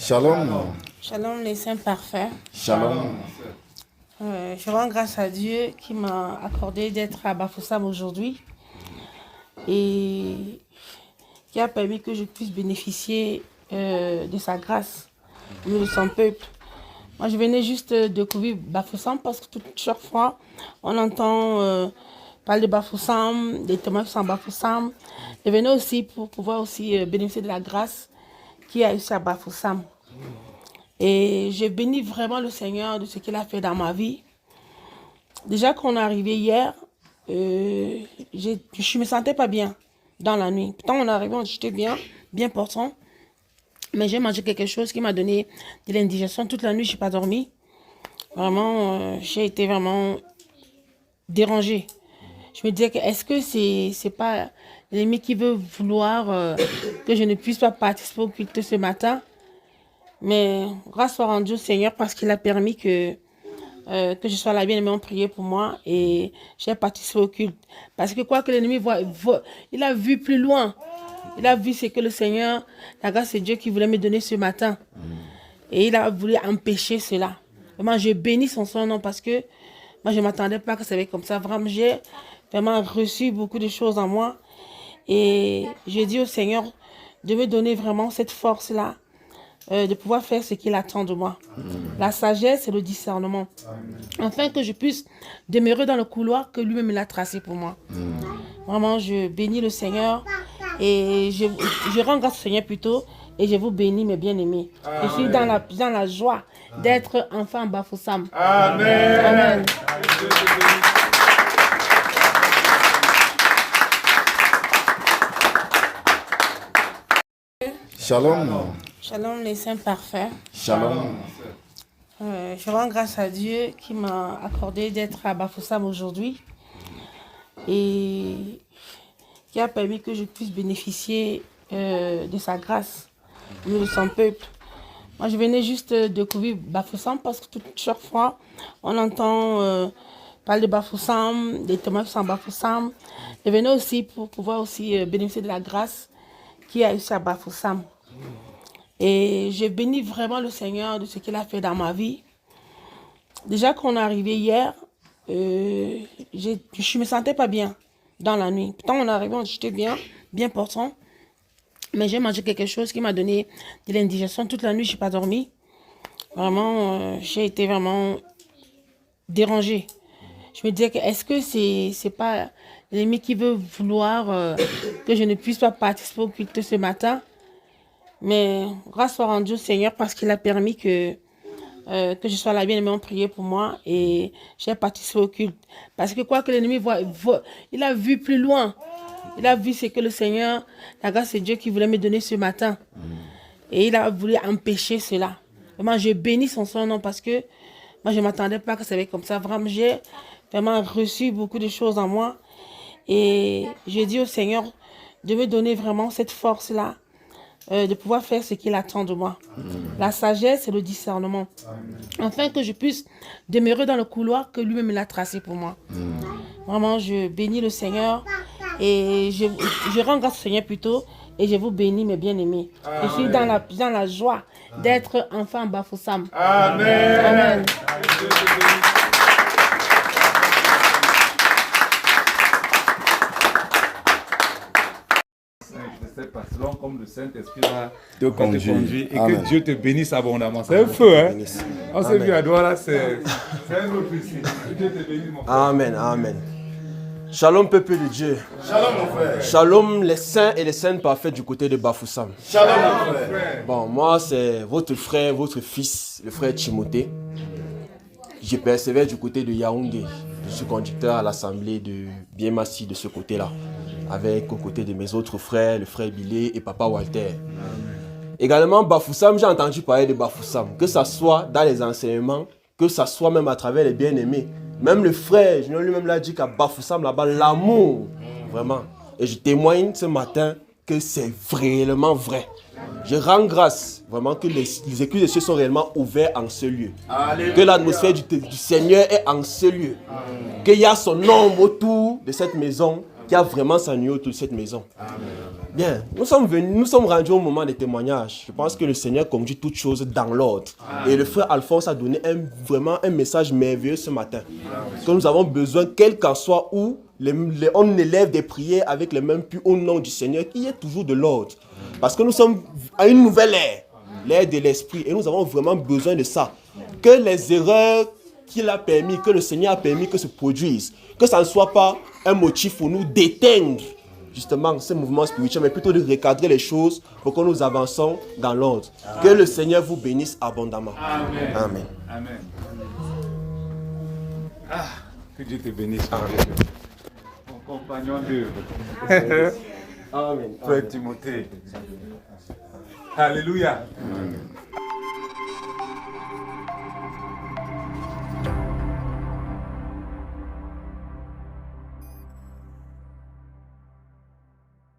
Shalom. Shalom les saints parfaits. Shalom. Je rends grâce à Dieu qui m'a accordé d'être à Bafoussam aujourd'hui et qui a permis que je puisse bénéficier de sa grâce au milieu de son peuple. Moi, je venais juste découvrir Bafoussam parce que chaque fois, on entend parler de Bafoussam, des témoins sans Bafoussam. Je venais aussi pour pouvoir aussi bénéficier de la grâce qui a ici à Bafoussam. Et je bénis vraiment le Seigneur de ce qu'il a fait dans ma vie. Déjà qu'on est arrivé hier, je me sentais pas bien dans la nuit. Pourtant, on est arrivé, j'étais bien portant. Mais j'ai mangé quelque chose qui m'a donné de l'indigestion. Toute la nuit, je n'ai pas dormi. Vraiment, j'ai été vraiment dérangée. Je me disais que est-ce que c'est pas l'ennemi qui veut vouloir que je ne puisse pas participer au culte ce matin? Mais grâce soit rendue au Seigneur parce qu'il a permis que je sois là, bien aimé, on priait pour moi et j'ai participé au culte. Parce que quoi que l'ennemi voit, il a vu plus loin. Il a vu ce que le Seigneur, la grâce de Dieu qui voulait me donner ce matin. Et il a voulu empêcher cela. Vraiment, je bénis son nom parce que moi, je ne m'attendais pas que ça allait comme ça. Vraiment, j'ai vraiment reçu beaucoup de choses en moi. Et je dis au Seigneur de me donner vraiment cette force-là. De pouvoir faire ce qu'il attend de moi. La sagesse et le discernement. Afin que je puisse demeurer dans le couloir que lui-même il a tracé pour moi. Vraiment, je bénis le Seigneur et je rends grâce au Seigneur plutôt et je vous bénis mes bien-aimés. Je suis dans la joie d'être enfant à Bafoussam. Amen. Amen. Shalom. Shalom les saints parfaits. Shalom. Je rends grâce à Dieu qui m'a accordé d'être à Bafoussam aujourd'hui et qui a permis que je puisse bénéficier de sa grâce au milieu de son peuple. Moi, je venais juste découvrir Bafoussam parce que chaque fois, on entend parler de Bafoussam, des témoins sans Bafoussam. Je venais aussi pour pouvoir aussi bénéficier de la grâce qui a ici à Bafoussam. Et je bénis vraiment le Seigneur de ce qu'il a fait dans ma vie. Déjà qu'on est arrivé hier, je me sentais pas bien dans la nuit. Pourtant, on est arrivé, j'étais bien portant. Mais j'ai mangé quelque chose qui m'a donné de l'indigestion. Toute la nuit, je n'ai pas dormi. Vraiment, j'ai été vraiment dérangée. Je me disais que est-ce que c'est pas l'ennemi qui veut vouloir que je ne puisse pas participer au culte ce matin? Mais grâce soit rendue au Seigneur parce qu'il a permis que je sois là, bien aimé, on priait pour moi et j'ai participé au culte. Parce que quoi que l'ennemi voit, il a vu plus loin. Il a vu ce que le Seigneur, la grâce de Dieu qui voulait me donner ce matin. Et il a voulu empêcher cela. Vraiment, je bénis son nom parce que moi, je ne m'attendais pas que ça allait comme ça. Vraiment, j'ai vraiment reçu beaucoup de choses en moi. Et je dis au Seigneur de me donner vraiment cette force-là. De pouvoir faire ce qu'il attend de moi. La sagesse et le discernement. Afin que je puisse demeurer dans le couloir que lui-même il a tracé pour moi. Vraiment, je bénis le Seigneur et je rends grâce au Seigneur plutôt et je vous bénis mes bien-aimés. Je suis dans la joie d'être enfant à Bafoussam. Amen. Amen. Selon comme le Saint-Esprit va te te conduire. et Amen. que Dieu te bénisse abondamment. C'est un feu, hein? On s'est vu à Douala, c'est un autre ici. Que Dieu te bénisse, mon frère. Amen, amen. Shalom, peuple de Dieu. Shalom, mon frère. Shalom, les saints et les saintes parfaites du côté de Bafoussam. Shalom, mon frère. Bon, moi, c'est votre frère, votre fils, le frère Timothée. Je persévère du côté de Yaoundé. Je suis conducteur à l'assemblée de Biémassi de ce côté-là. Avec aux côtés de mes autres frères, le frère Bilé et papa Walter. Également, Bafoussam, j'ai entendu parler de Bafoussam. Que ça soit dans les enseignements, que ça soit même à travers les bien-aimés. Même le frère, je lui-même l'a dit qu'à Bafoussam, là-bas, l'amour, vraiment. Et je témoigne ce matin que c'est réellement vrai. Je rends grâce, vraiment, que les écrits de Dieu sont réellement ouverts en ce lieu. Alléluia. Que l'atmosphère du Seigneur est en ce lieu. Qu'il y a son ombre autour de cette maison, qu'il y a vraiment sa nuit autour de cette maison. Amen. Bien, nous sommes rendus au moment des témoignages. Je pense que le Seigneur conduit toutes choses dans l'ordre. Et le frère Alphonse a donné vraiment un message merveilleux ce matin. Que nous avons besoin, quel qu'en soit où, on élève des prières avec les mêmes puits au nom du Seigneur, qu'il y ait toujours de l'ordre. Parce que nous sommes à une nouvelle ère, l'ère de l'esprit, et nous avons vraiment besoin de ça. Que les erreurs qu'il a permis, que le Seigneur a permis que se produisent, que ça ne soit pas un motif pour nous d'éteindre justement ce mouvement spirituel, mais plutôt de recadrer les choses pour que nous avançons dans l'ordre. Que le Seigneur vous bénisse abondamment. Amen. Amen. Amen. Ah, que Dieu te bénisse. Mon compagnon d'œuvre. Amen. Frère Timothée. Alléluia.